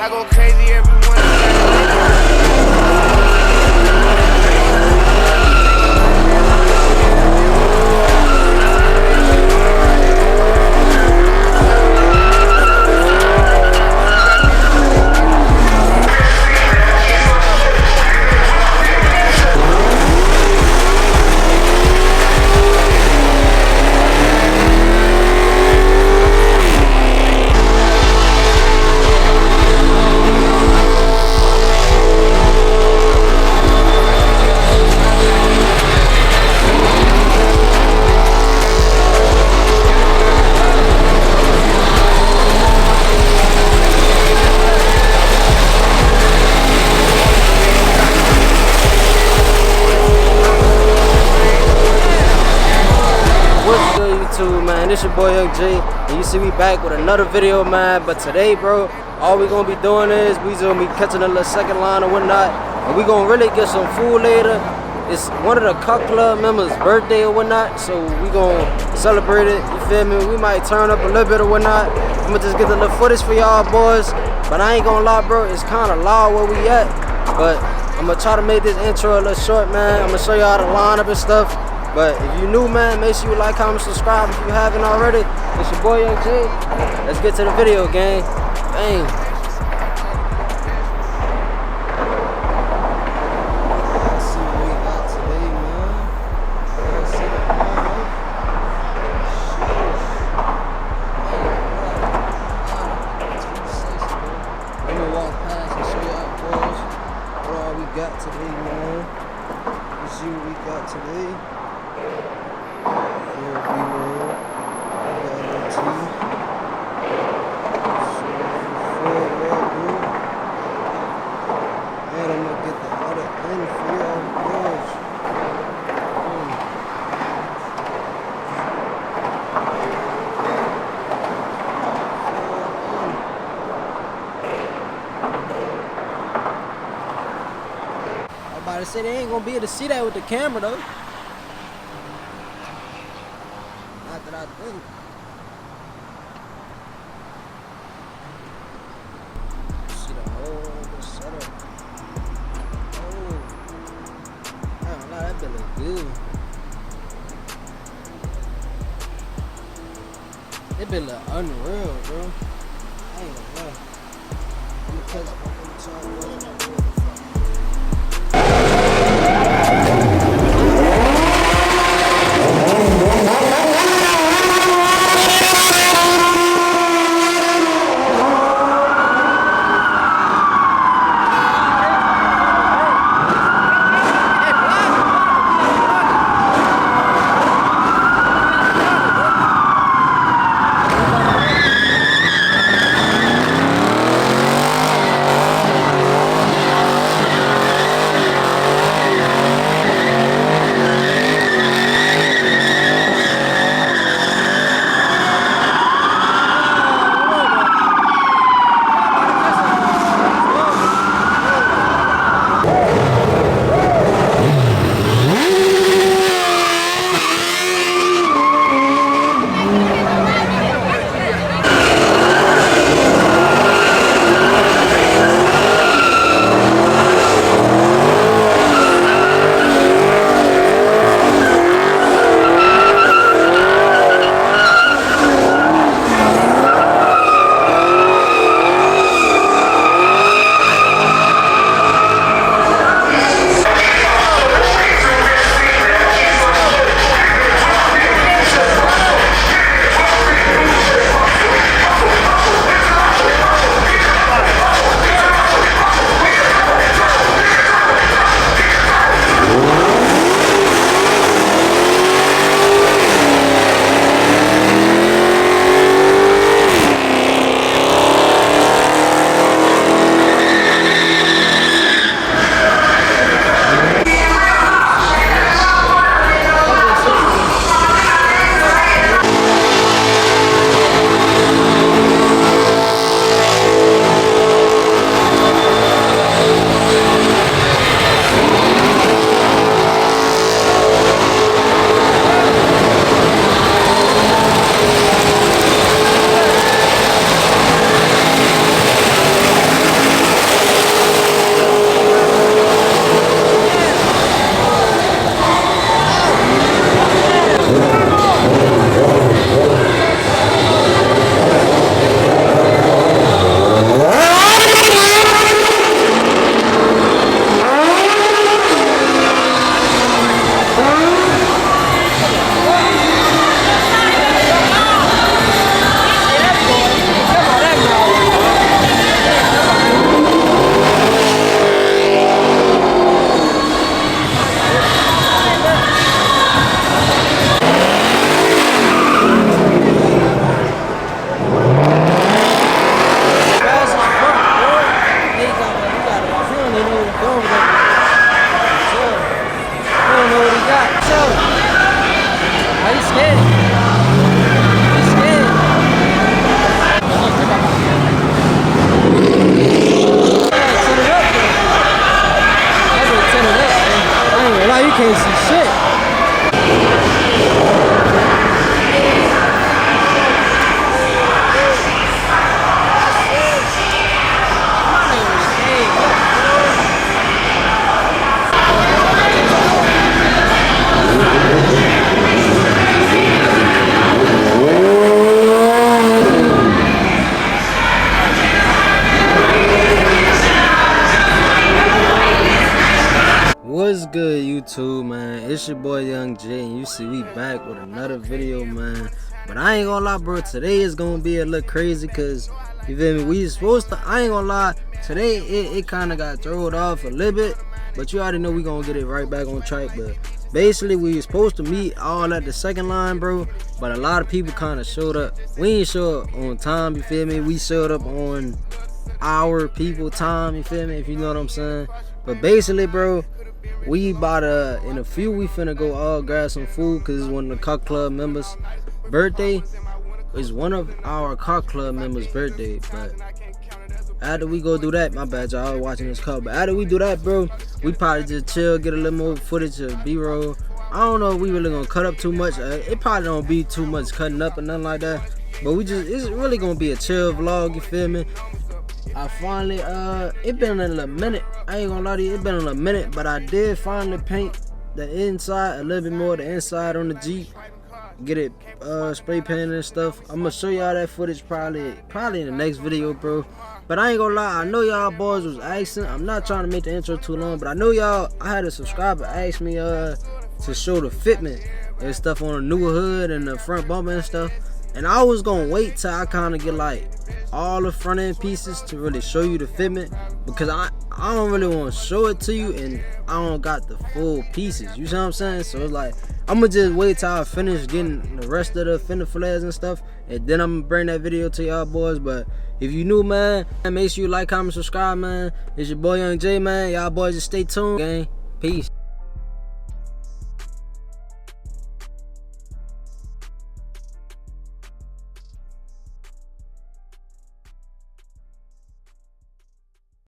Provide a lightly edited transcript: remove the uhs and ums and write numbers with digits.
I go crazy every Man, this your boy Young J, and you see me back with another video, man. But today, bro, all we gonna be doing is we gonna be catching a little second line or whatnot, and we gonna really get some food later. It's one of the Cup Club members' birthday or whatnot, so we gonna celebrate it. You feel me? We might turn up a little bit or whatnot. I'm gonna just get the little footage for y'all boys, but I ain't gonna lie, bro, it's kind of loud where we at. But I'm gonna try to make this intro a little short, man. I'm gonna show y'all the lineup and stuff. But if you new, man, make sure you like, comment, subscribe if you haven't already. It's your boy Young J. Let's get to the video, gang. Bang. Let's see what we got today, man. Let's see the lineup. Let me walk past and show y'all, boys, what all we got today, man. Let's see what we got today. They say they ain't gonna be able to see that with the camera though. Not that I think. See the whole setup. Oh, I don't know, that bit look good. That bit look unreal, bro. I ain't gonna lie. I'm gonna catch scared. He's scared. Turn it up, bro. That's what turn it up, man. I ain't gonna lie, you can't see shit. What's good, YouTube, man? It's your boy Young J, and you see we back with another video, man. But I ain't gonna lie, bro, today is gonna be a little crazy, cause you feel me, we supposed to, I ain't gonna lie, today it kind of got thrown off a little bit, but you already know we gonna get it right back on track. But basically we was supposed to meet all at the second line, bro, but a lot of people kind of showed up. We ain't show up on time, you feel me? We showed up on our people time, you feel me, if you know what I'm saying. But basically, bro, we about in a few we finna go all grab some food, cause it's one of the car club members' birthday. It's one of our car club members' birthday. But after we go do that, my bad, y'all watching this car, but after we do that, bro, we probably just chill, get a little more footage of B-roll. I don't know if we really gonna cut up too much. It probably don't be too much cutting up or nothing like that, but it's really gonna be a chill vlog, you feel me? I finally, it been a little minute, I ain't gonna lie to you, it been a little minute, but I did finally paint the inside a little bit more, the inside on the Jeep, get it spray painted and stuff. I'm gonna show y'all that footage probably in the next video, bro. But I ain't gonna lie, I know y'all boys was asking, I'm not trying to make the intro too long, but I know y'all, I had a subscriber ask me to show the fitment and stuff on the new hood and the front bumper and stuff. And I was gonna wait till I kind of get like all the front end pieces to really show you the fitment, because I don't really want to show it to you and I don't got the full pieces, you see what I'm saying? So it's like I'm gonna just wait till I finish getting the rest of the fender flares and stuff, and then I'm gonna bring that video to y'all boys. But if you new, man, make sure you like, comment, subscribe, man. It's your boy Young J, man. Y'all boys just stay tuned, gang. Peace.